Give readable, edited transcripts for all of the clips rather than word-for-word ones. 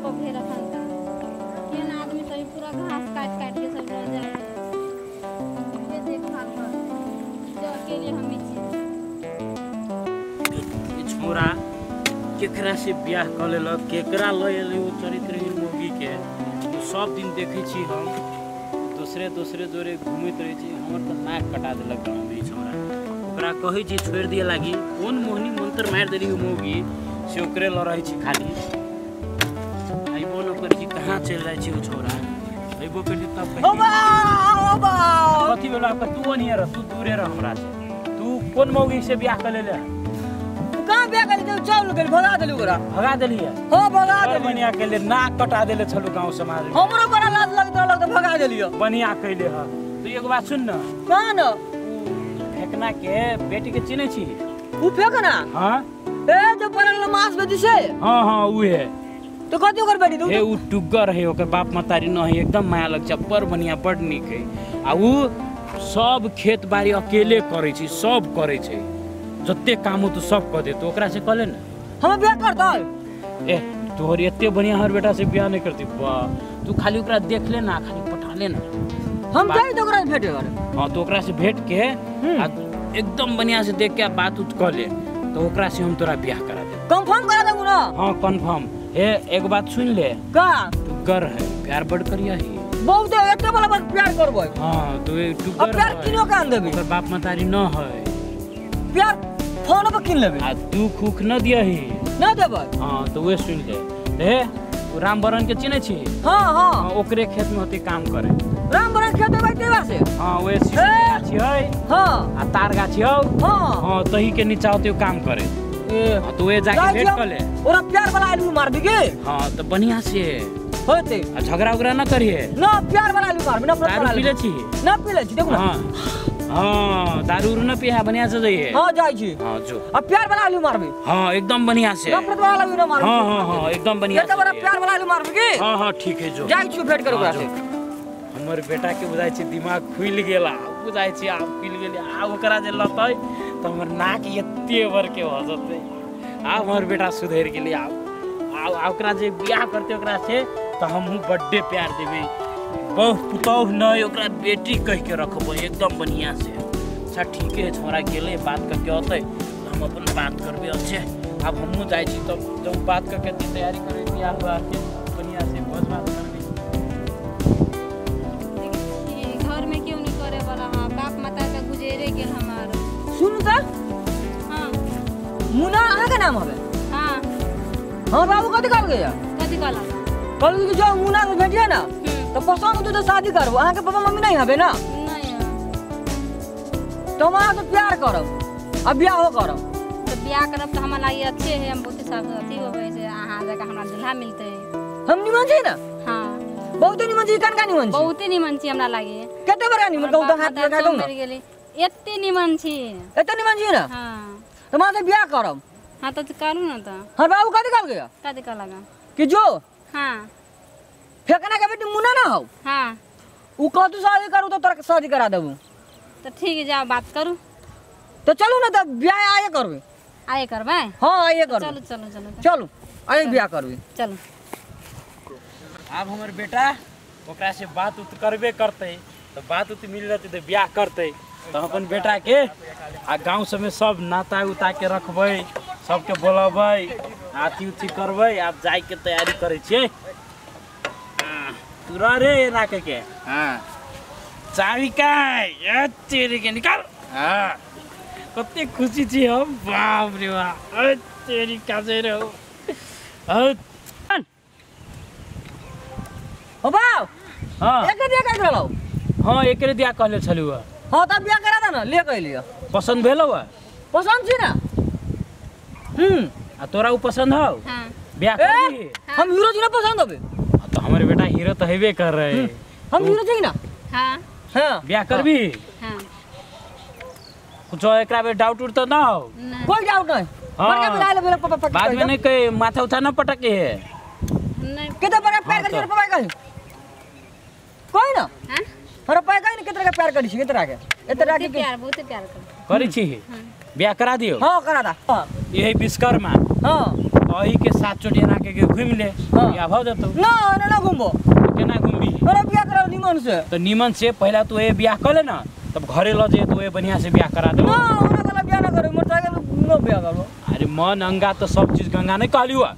पर भेड़ रखन का के ना आदमी सही पूरा घास काट काट के सब ले जाए ये देखभाल कर जो अकेले हम ही छोरा केकरा से ब्याह कर लेलक केकरा लयल उ चरित्रहीन मौगी के सब दिन देखे छी हम दूसरे जोरे घूमत रहे छी हमर तो नाक कटा देलक गाँव में छोरा ओकरा कहे छी छोड़ दिए लागी कौन मोहनी मंत्र मार देली मौगी से ओकरे ल रही छी खाली आइबो न कर छी कहां चल रही छी छोरा आइबो कर तब कथी बेला तू नहीं रह तू दूरे रह हमरा से तू कौन मौगी से ब्याह कर लेले कहां ब्याह कर ले चल गेल भगा देली ओकरा भगा देली है हां भगा देली बनिया के ले नाक कटा देले छलु गांव समाज में हमरो बड़ा लाज लगत तो भगा देली बनिया कइले ह तो एक बात सुन न कहां न फेकना के बेटी के चिन्ह छी उ फेकना हां ए जो परल मास बेदी से हां उहे तो कथि ओकर बेटी तू ए उ टुगर है ओकर बाप मतारी न है एकदम माया लग चप्पर बनिया बड निक है आ उ सब खेत बाड़ी अकेले करे छी सब करे छै जत्ते काम हो तू सब कर दे तो ओकरा से कहले न हम ब्याह करता ए तोहर एते बढ़िया हर बेटा से ब्याह नहीं करती बा तू खाली ओकरा देख ले ना खाली पटा ले ना हम जाई तो ओकरा से भेटे कर हां तो ओकरा से भेट के आ एकदम बढ़िया से देख के बात उत कर ले तो ओकरा से हम तोरा ब्याह करा दे कंफर्म करा देबू ना हां कंफर्म ए एक बात सुन ले का तू कर है प्यार बड़ करिया है बहुत एते वाला बात प्यार करबै हां तू तू अब प्यार किनो कान देबी ओकर बाप मतारी न है प्यार फोन पर किन लेबे आ तू खुख न दियही ना देबै हां तो वे सुन ले ए राम बरन के चिन्ह छी हां हां ओकरे खेत में होते काम करे राम बरन खेत में बैठे बा से हां वे गाछी है हां आ तार गाछी हो हां हां तही के नीचा होते काम करे ए तो वे जाके भेट कर ले ओरा प्यार वाला आलू मार देगे हां तो बढ़िया से होते आ झगड़ा उगड़ा न करिए ना प्यार वाला आलू मार बिना दारू पी ले छी ना पी ले छी देखो ना हां हां दारू न पिया बढ़िया से जाइए हां जाई छी हां जो अब प्यार वाला आलू मारबे हां एकदम बढ़िया से नफरत वाला आलू ना मार हां हां हां एकदम बढ़िया एते बड़ा प्यार वाला आलू मारबे हां हां ठीक है जो जाई छी भेट कर ओकरा से हमर बेटा के बुझाई छी दिमाग खुल गेला बुझाई छी आप खुल गेली आ ओकरा जे लतै त हमर नाक एते बर के हो जतै आ हमर बेटा सुधर गेली आ ओकरा जे बियाह करते ओकरा से त हमहु बड्डे प्यार देबे बहु पुतौह नहीं ओकरा बेटी कह के रखबो एकदम बढ़िया से अच्छा ठीक है छोरा गेले बात करके होतै हम अपन बात करबे अच्छे अब हमहु जाई छी तब जब बात करके तैयारी करे बियाह हुआ के बढ़िया से भोज भात करबे घर में क्यों नहीं करे वाला हां बाप माता का गुजरे गेल हमार सुन त हां मुना आहा का नाम हवे हां हां बाबू कथि कहल गया कथि कहला कहल कि जो मुना के भेटिया ना तो पसंद हो तो शादी करबो आहा के पापा मम्मी नहीं हवे ना नहीं तो हम आहा से प्यार करब अब ब्याह हो करब तो ब्याह करब तो हमरा लागि अच्छे है हम बहुत सब अथी होबै से अहाँ जगह हमरा दुल्हा मिलते हम निमन छी ना हां बहुत निमन छी कनका निमन छी बहुत निमन छी हमरा लागि कते बड़ा निमन कहू तो हाथ लगा दूं ना मर गेली एते निमन छी एते निमन छी ना हां तो हम से ब्याह करब हां तो करू ना तो हां बाबू कथि कहल गया कथि कहला कि जो हां फेकना के बेटी मुना ना हो हां उ कहतु शादी करू तो तोरा शादी करा देबू तो ठीक है जाओ बात करू तो चलू ना तो ब्याह आए करबे आए करबै हां आए करबे चलो चलो चलो चलू आए ब्याह करबे चलो अब हमर बेटा ओकरा से बात उत करबे करते तो बात उत मिल रहते तो ब्याह करते तो अपन बेटा के आ गांव सब में सब नाता उता के रखबै सबके बोलबै आती उती करबै आप जाय के तैयारी करे छियै तू रह रे राखे के हां चाबी काय तेरे के निकाल हां कते खुशी छी हम बाप रे बाप तेरी काजे रे हो हो बाऊ हां एक दिया कर लो हां एकरे दिया कहले छलु हां तब ब्याह करा दे ना ले कह लियो पसंद भेलौ पसंद छी ना आ तोरा उ पसंद हौ हां ब्याह करी हम हीरो जी ना पसंद होबे तो हमरे बेटा हीरो तो हेबे कर रहे हम हीरो छी ना हां हां ब्याह करबी हां कुछ एकरा में डाउट उठ तो ना हो कोई डाउट नहीं बड़का बुला ले मेरे पापा बाद में नहीं कहे माथा उठा ना पटके है नहीं कितना बड़ा प्यार कर पापा कहीं कोई ना हां हमारा पापा कहीं कितना का प्यार करी छी कितना के इतना के प्यार बहुत प्यार कर करी छी ब्याह करा दियो हां करा दा हां यही विश्वकर्मा हां कही के 7 चोटी ना के घूम ले हाँ। या भ जतो ना ना घुमबो केना घूमबी अरे बिया करा निमन से तो निमन से पहला तो ये ब्याह कर ले ना तब घरे ल जे तो ये बढ़िया से ब्याह करा दो ना ओना वाला बिया ना करे मोटरसाइकिल नो बिया करो अरे मन अंगा तो सब चीज गंगा नहीं कहली हुआ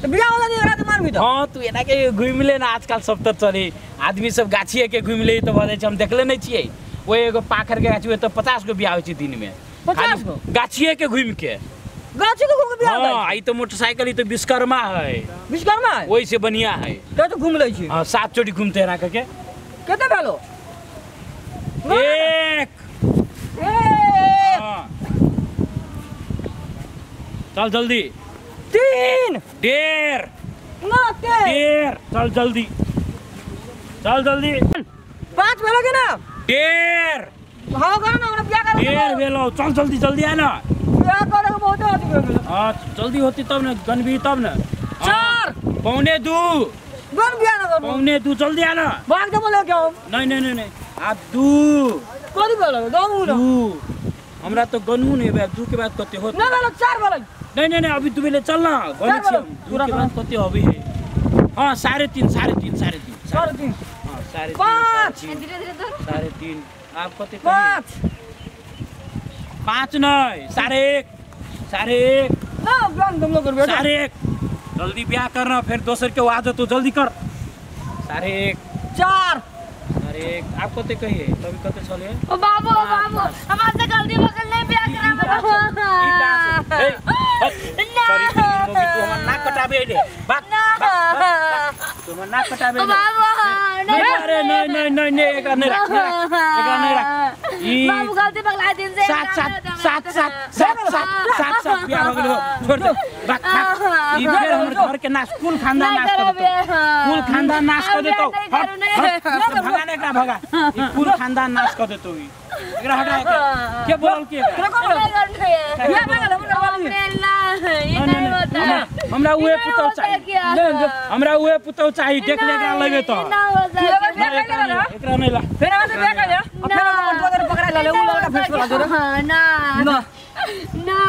तो बिया वाला नहीं करा तो मार भी तो हाँ तू एना के घूम ले ना आजकल सब तो चले आदमी सब गाछिए के घूम ले तो बजे हम देखले नहीं छिए वो एगो पाखर के गाछी तो 50 गो ब्याह होई दिन में 50 गो गाछिए के घूम के गाछी को घूम बिया हाँ आई तो मोटरसाइकिल ही तो विश्वकर्मा है विश्वकर्मा है वही से बढ़िया है तो घूम ले छी हाँ 7 चोटी घूमते ना करके केते भेलो एक ए हाँ। चल जल्दी 3 डेढ़ ना के डेढ़ चल जल्दी 5 भेलो के ना डेढ़ हां गा ना ओना बिया करा डेढ़ भेलो चल जल्दी जल्दी आ ना बिया करे बहुत आदमी भेलो हाँ जल्दी होती तब ना गनबी तब ना 4 पौने 2 गन बिया ना करो पौने 2 जल्दी आ ना भाग दे बोले क्या नहीं आप 2 कोदी भेलो दमु ना 2 हमरा तो गनू नहीं बे 2 के बाद कते होत ना भेलो 4 भेलो नहीं अभी तू बेले चल ना गने छी हम 2 के बाद कते होबे है हां 3.5 3 हां 3.5 5 धीरे धीरे धर 3.5 आप कते 5 5 नहीं 1.5 ना गन तुम लोग कर बेटा 1.5 जल्दी ब्याह करना फिर दोसर के आदत तो जल्दी कर 1.5 4 आप कते कहिए तभी कते चले ओ बाबू हमारे से गलती बकल नहीं बिया करा ना कटाबे ले तुम ना कटाबे बाबू अरे नहीं एकरा नहीं रख ई बाबू गलती पकड़ा दिन से 7 बियाह हो गेलो छोड़ दे बात ई फिर हमर घर के नाश कुल खानदान नाश कर दे कुल खानदान नाश कर दे तो भगाने का भगा ई कुल खानदान नाश कर दे तो ई एकरा हटा के बोल के हमरा उहे पुतौ चाहिए हमरा उहे पुतौ चाहिए देख ले एकरा लगे तो एकरा नहीं ला फिर आके बिया कर ले फिर हम तो पकड़ा ले उ लोग फेस करा दे ना ना ना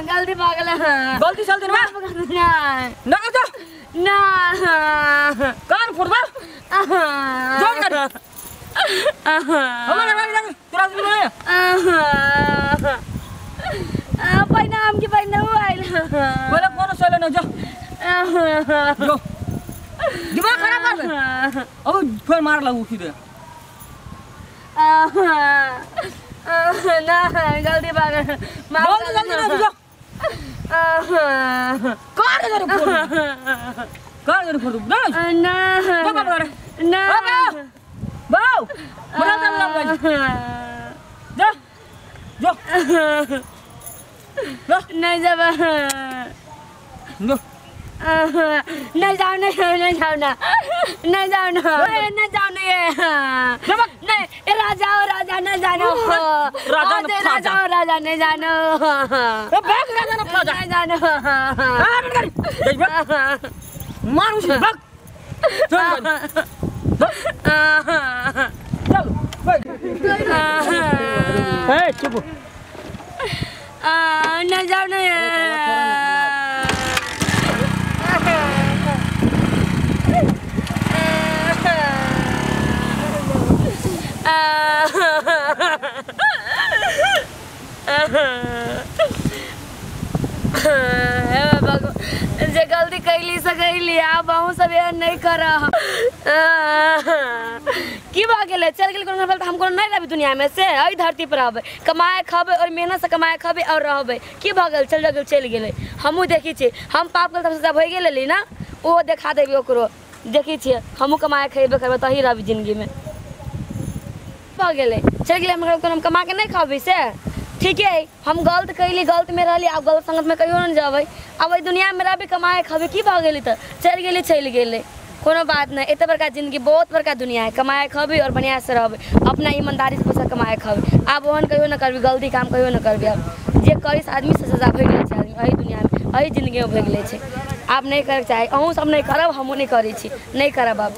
गलती पागल है गलती चल दिन में ना ना कर ना कान फोड़ दे जोर कर हमारे लग तुरंत में पहिना आमकी पहिना उ आइल बोले कौन सोले न जो जो दिमाग खराब कर दे अब फिर मार लगू सीधे ना गलती पागल बोल जल्दी ना जो कार करे फोड़ ना ना बाबा करे ना बाऊ बड़ा दम लग जा जो नहीं जब जो नहीं जाओ ना नहीं जाओ ना नहीं ये राजा नहीं जानो राजा नहीं जानो बैग राजा ना प्लाजा नहीं जानो मारू से बैग चल ए चुप नहीं जाओ नहीं जे गलती कैली से कैली आप बहु सब नहीं कर की भाग गेले चल गेल कोनो फल हमको नहीं रहबे दुनिया में से एई धरती पर रहबे कमाए खाबे और मेहनत से कमाए खाबे और रहबे की भाग गेल चल गेले हमहू देखी छी हम पाप गलती सजा भई गेले ना ओ देखा देबे ओकरो देखी छी हमहू कमाए खेबे करबे तही रहबे जिंदगी में भाग गेले चल गेले हम कमा के नहीं खाबे से ठीक है हम गलत कैली गलत में रहली अब गलत संगत में कहियो न जाबे अब दुनिया में रहबे कमाए खाबे की भाग गेली त चल गेली कोनो बात नहीं एते बड़का जिंदगी बहुत बड़का दुनिया है कमाए खाबे और बढ़िया से रहबे अपना ईमानदारी से पैसा कमाए खाबे अब ओहन कहियो न करबी गलती काम कहियो न करबी अब जे करिस आदमी से सजा भइ गेल छै आदमी एही दुनिया में एही जिंदगी में भइ गेल छै आप नहीं करे चाहे अहूँ सब नहीं करब हमहूँ नहीं करै छी नहीं करब अब